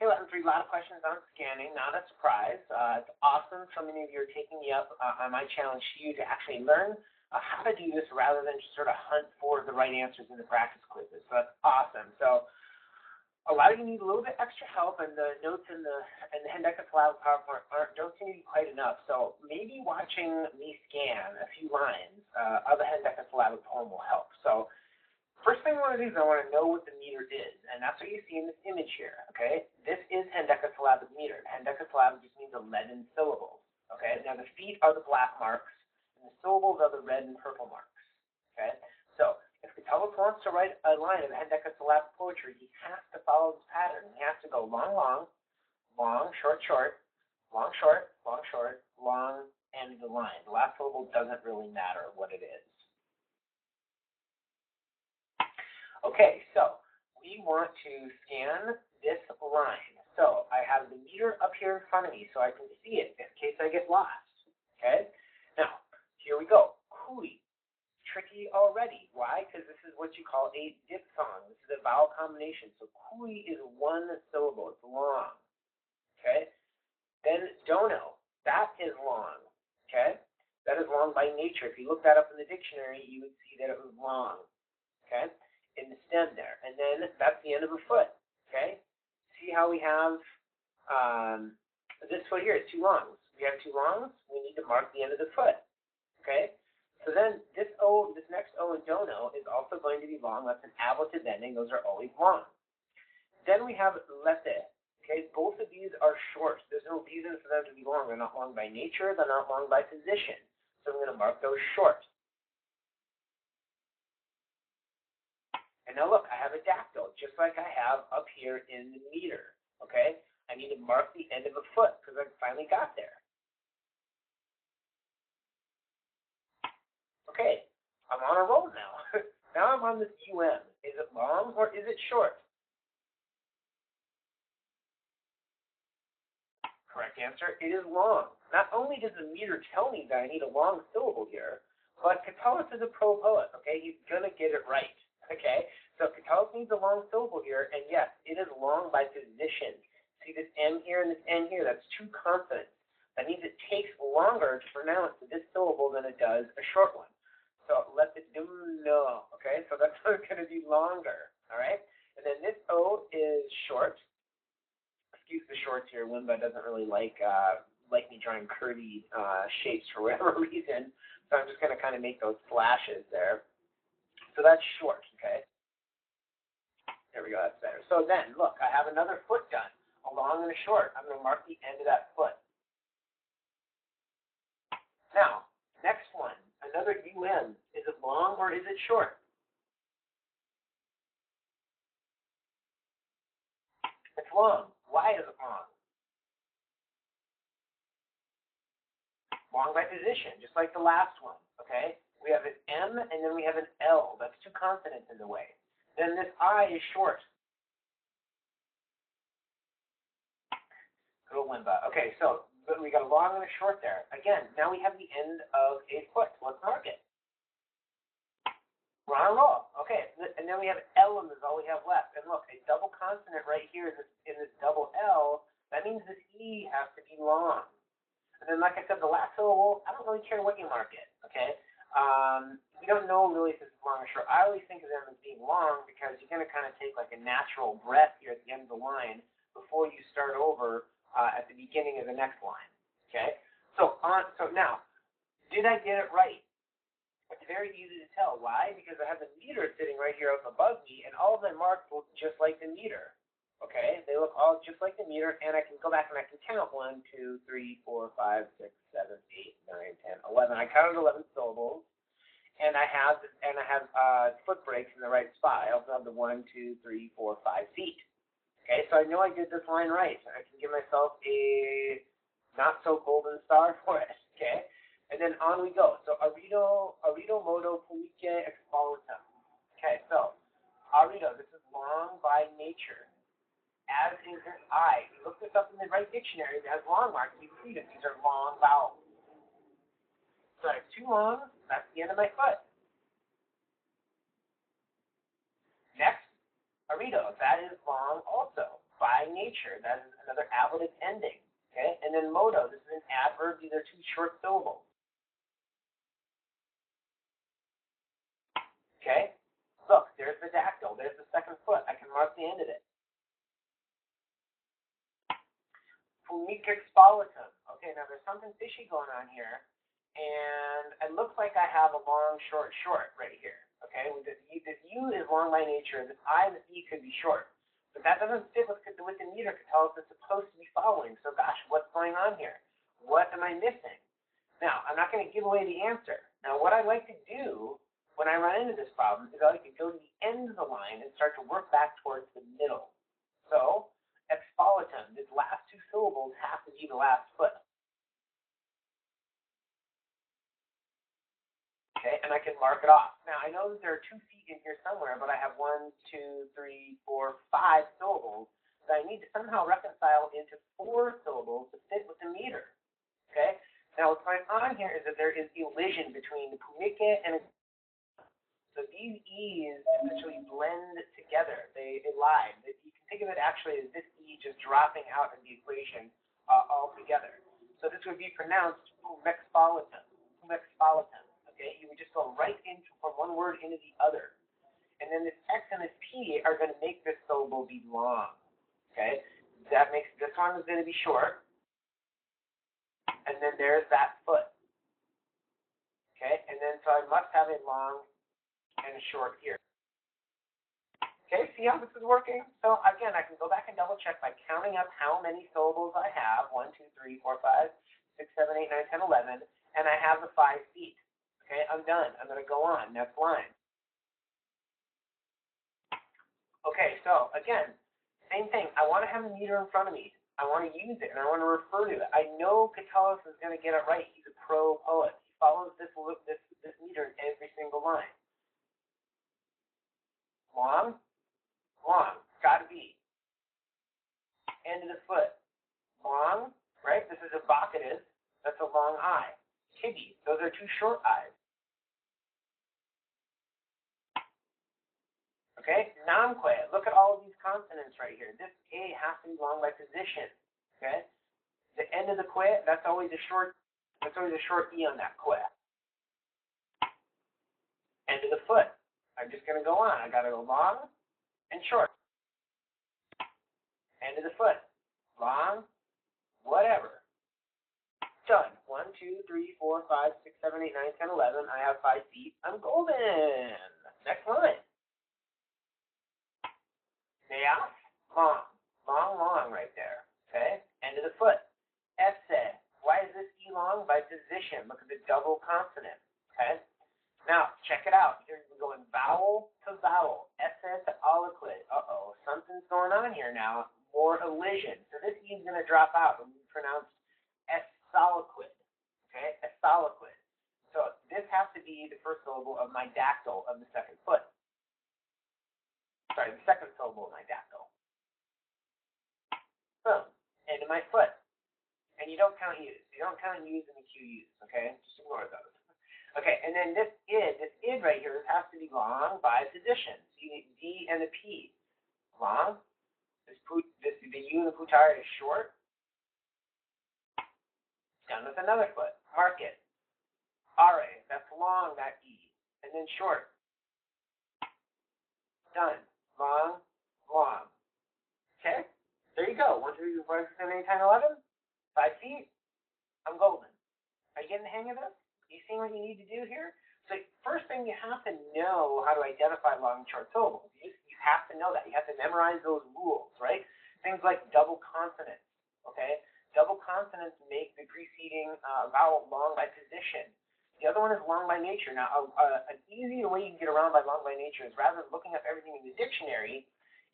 Hey, Latin 3, a lot of questions on scanning. Not a surprise. It's awesome. So many of you are taking me up on my challenge to you to actually learn how to do this rather than just sort of hunt for the right answers in the practice quizzes. So that's awesome. So a lot of you need a little bit extra help, and the notes in the hendecasyllabic PowerPoint don't seem to be quite enough. So maybe watching me scan a few lines of a hendecasyllabic poem will help. So first thing I want to do is I want to know what the meter is, and that's what you see in this image here, okay? This is hendecasyllabic meter. Hendecasyllabic just means 11 syllables, okay? Now the feet are the black marks, and the syllables are the red and purple marks, okay? So if Catullus wants to write a line of hendecasyllabic poetry, he has to follow this pattern. He has to go long, long, long, short, short, long, short, long, short, long, end of the line. The last syllable doesn't really matter what it is. Okay, so we want to scan this line. So I have the meter up here in front of me so I can see it in case I get lost. Okay, now here we go. Cooey. Tricky already. Why? Because this is what you call a diphthong. This is a vowel combination. So cooey is one syllable. It's long. Okay, then dono. That is long. Okay, that is long by nature. If you look that up in the dictionary, you would see that it was long. Okay, in the stem there, and then that's the end of a foot. Okay, see how we have this foot here is two longs. We have two longs. We need to mark the end of the foot. Okay, so then this O, this next O in dono is also going to be long. That's an ablative ending. Those are always long. Then we have lete. Okay, both of these are short. There's no reason for them to be long. They're not long by nature. They're not long by position. So I'm going to mark those short. And now look, I have a dactyl, just like I have up here in the meter, okay? I need to mark the end of a foot because I finally got there. Okay, I'm on a roll now. Now I'm on this UM. Is it long or is it short? Correct answer, it is long. Not only does the meter tell me that I need a long syllable here, but Catullus is a pro poet, okay? He's going to get it right. Okay, so Catullus needs a long syllable here, and yes, it is long by position. See this M here and this N here? That's two consonants. That means it takes longer to pronounce this syllable than it does a short one. So let it do no. Okay, so that's going to be longer. All right, and then this O is short. Excuse the shorts here. Wimba doesn't really like me drawing curvy shapes for whatever reason, so I'm just going to kind of make those slashes there. So that's short, okay? There we go, that's better. So then, look, I have another foot done, a long and a short. I'm going to mark the end of that foot. Now, next one, another UM. Is it long or is it short? It's long. Why is it long? Long by position, just like the last one, okay? We have an M and then we have an L. That's two consonants in the way. Then this I is short. Good old Wimba. Okay, so we got a long and a short there. Again, now we have the end of a foot. Let's mark it. We're on a roll. Okay, and then we have L is all we have left. And look, a double consonant right here in this double L, that means this E has to be long. And then, like I said, the last syllable, I don't really care what you mark it, okay? We don't know really if this is long or short. I always think of them as being long because you're going to kind of take like a natural breath here at the end of the line before you start over at the beginning of the next line, okay? So now, did I get it right? It's very easy to tell. Why? Because I have the meter sitting right here up above me, and all of them marked look just like the meter. Okay, they look all just like the meter, and I can go back and I can count 1, 2, 3, 4, 5, 6, 7, 8, 9, 10, 11. I counted 11 syllables, and I have foot breaks in the right spot. I also have the 1, 2, 3, 4, 5 feet. Okay, so I know I did this line right. I can give myself a not so golden star for it. Okay, and then on we go. So arido modo pulique expolutum. Okay, so arido. This is long by nature. As is an I. If you look this up in the right dictionary, it has long marks. You can see that these are long vowels. So I have two longs. That's the end of my foot. Next, arido. That is long also. by nature. That is another ablative ending. Okay, and then modo, this is an adverb. These are two short syllables. Okay, look, there's the dactyl. There's the second foot. I can mark the end of it. Ncvps. Okay, now there's something fishy going on here, and it looks like I have a long, short right here. Okay, with this U is long by nature. This I and this E could be short, but that doesn't fit with the meter to tell us it's supposed to be following. So, gosh, what's going on here? What am I missing? Now, I'm not going to give away the answer. Now, what I like to do when I run into this problem is I like to go to the end of the line and start to work back towards the middle. So, expolitum, this last two syllables have to be the last foot. Okay, and I can mark it off. Now, I know that there are 2 feet in here somewhere, but I have 1, 2, 3, 4, 5 syllables that I need to somehow reconcile into 4 syllables to fit with the meter. Okay, now what's going on here is that there is elision between the pumike and so these E's essentially blend together. They lie. You can think of it actually as this E just dropping out of the equation altogether. So this would be pronounced pumexpolitum. Okay, you would just go right into from one word into the other. And then this X and this P are going to make this syllable be long. Okay, that makes this one is going to be short. And then there's that foot. Okay, and then so I must have a long and a short here. Okay, see how this is working? So again, I can go back and double check by counting up how many syllables I have. 1, 2, 3, 4, 5, 6, 7, 8, 9, 10, 11, and I have the 5 feet. Okay, I'm done. I'm going to go on. Next line. Okay, so again, same thing. I want to have the meter in front of me. I want to use it, and I want to refer to it. I know Catullus is going to get it right. He's a pro poet. He follows this meter in every single line. Long, got to be. End of the foot. Long, right? This is a vocative. That's a long I. Tibi, those are 2 short I's. Okay, namque. Look at all of these consonants right here. This A has to be long by position. Okay, the end of the que, that's always a short E on that que. End of the foot. I'm just going to go on. I got to go long and short. End of the foot. Long, whatever. Done. 1, 2, 3, 4, 5, 6, 7, 8, 9, 10, 11. I have 5 feet. I'm golden. Next line. Neos, long right there. Okay? End of the foot. Esse. Why is this E long? By position. Look at the double consonant. Okay? Now, check it out. Here we're going vowel to vowel. Esse to aliquid. Uh-oh. Something's going on here now. More elision. So this E is going to drop out and be pronounced esoliquid. Okay? Esoliquid. So this has to be the first syllable of my dactyl of the second foot. Sorry, the second syllable of my dactyl. Boom. End of my foot. And you don't count U's. You don't count U's in the QU's, okay? Just ignore those. Okay, and then this id right here has to be long by position. So you need D and the P. Long. The U and the putar is short. Done with another foot. Mark it. Are, that's long, that E. And then short. Done. Long. Okay? There you go. 1, 2, 3, 4, 5, 6, 7, 8, 10, 11. 5 feet. I'm golden. Are you getting the hang of this? You seeing what you need to do here? So first thing, you have to know how to identify long and short syllables. You have to know that. You have to memorize those rules, right? Things like double consonants, okay? Double consonants make the preceding vowel long by position. The other one is long by nature. Now, an easy way you can get around by long by nature is rather than looking up everything in the dictionary,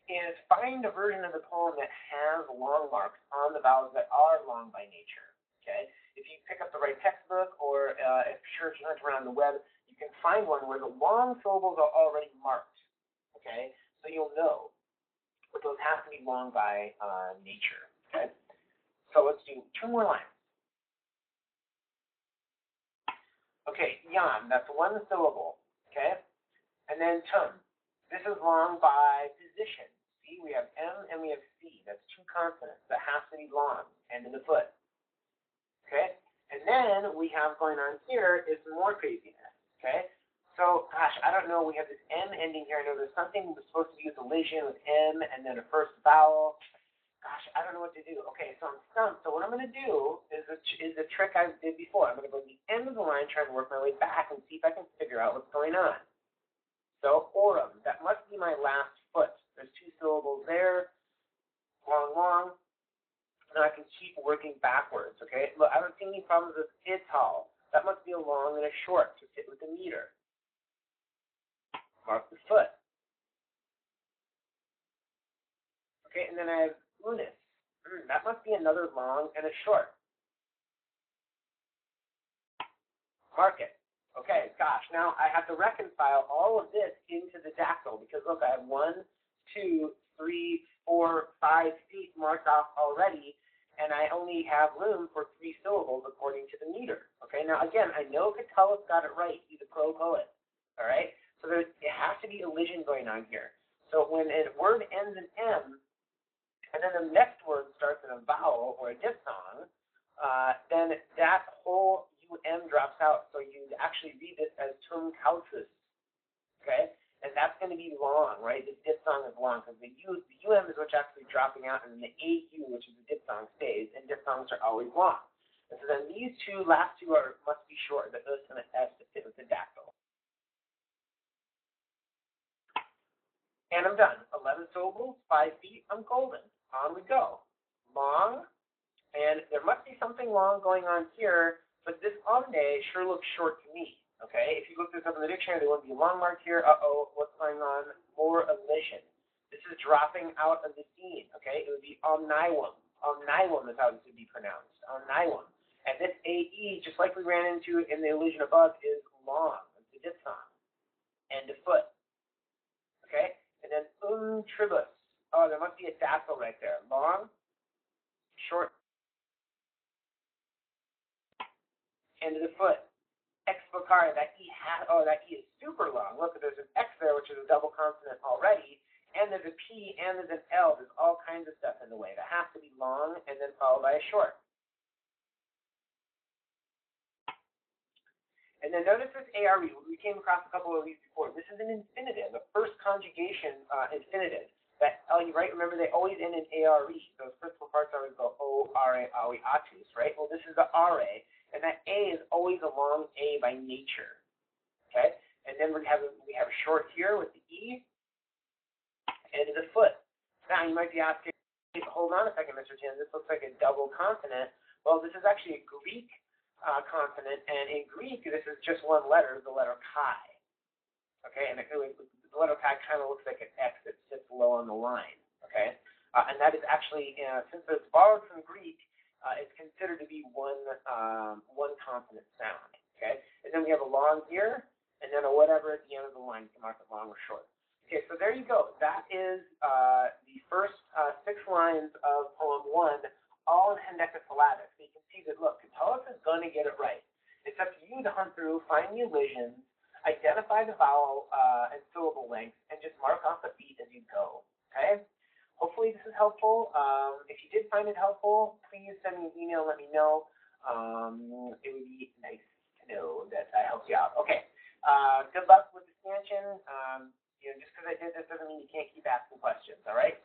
is find a version of the poem that has long marks on the vowels that are long by nature, okay? If you pick up the right textbook or if you hunt around the web, you can find one where the long syllables are already marked, okay? So you'll know. But those have to be long by nature, okay? So let's do 2 more lines. Okay, yan, that's 1 syllable, okay? And then tum, this is long by position. See, see we have M and we have C. That's two consonants that have to be long, end of the foot. Okay? And then we have going on here is more craziness. Okay? So, gosh, I don't know. We have this M ending here. I know there's something that's supposed to be with elision with M and then a first vowel. Gosh, I don't know what to do. Okay, so I'm stumped. So what I'm going to do is the trick I did before. I'm going to go to the end of the line, try and work my way back and see if I can figure out what's going on. So, aurum, that must be my last foot. There's two syllables there, long, long. And I can keep working backwards, okay? Look, I don't see any problems with ital. That must be a long and a short to fit with the meter. Mark the foot. Okay, and then I have unis. That must be another long and a short. Mark it. Okay, gosh, now I have to reconcile all of this into the dactyl because look, I have 1, 2, 3, 4, 5 feet marked off already, and I only have room for 3 syllables according to the meter. Okay, now again, I know Catullus got it right. He's a pro poet. All right, so it has to be elision going on here. So when a word ends in M, and then the next word starts in a vowel or a diphthong, then that whole UM drops out. So you actually read this as tum cautus, okay? And that's going to be long, right? The diphthong is long because the UM is what's actually dropping out, and then the AU, which is the diphthong, stays, and diphthongs are always long. And so then these last two must be short, the us and the s to fit with the dactyl. And I'm done. 11 syllables, 5 feet, I'm golden. On we go. Long, and there must be something long going on here, but this omne sure looks short to me, okay? If you look this up in the dictionary, there wouldn't be a long mark here. Uh-oh, what's going on? More elision. This is dropping out of the scene, okay? It would be omniwum. Omniwum is how this would be pronounced. Omniwum. And this AE, just like we ran into in the elision above, is long. It's a diphthong. End of foot. Okay? And then tribus. Oh, there must be a dactyl right there. Long, short, end of the foot. Explicare, that E is super long. Look, there's an X there, which is a double consonant already, and there's a P, and there's an L. There's all kinds of stuff in the way. That has to be long, and then followed by a short. And then notice this ARE. We came across a couple of these before. This is an infinitive, the first conjugation infinitive. That, right? Remember, they always end in ARE. Those principal parts always go O-R-A, awi, atus, right? Well, this is the RA, and that A is always a long A by nature, okay? And then we have short here with the E, end of the foot. Now, you might be asking, hold on a second, Mr. Timm, this looks like a double consonant. Well, this is actually a Greek consonant, and in Greek, this is just one letter, the letter chi. Okay, and the letter chi kind of looks like an X that sits low on the line. Okay, and that is actually, since it's borrowed from Greek, it's considered to be one consonant sound. Okay, and then we have a long here, and then a whatever at the end of the line. You can mark it long or short. Okay, so there you go. That is the first 6 lines of poem 1, all in hendecasyllabics. So you can see that, look, Catullus is going to get it right. It's up to you to hunt through, find the elisions, identify the vowel and syllable lengths, and just mark off the beat as you go, okay? Hopefully this is helpful. If you did find it helpful, please send me an email and let me know. It would be nice to know that I helped you out. Okay, good luck with the expansion. Just because I did this doesn't mean you can't keep asking questions, all right?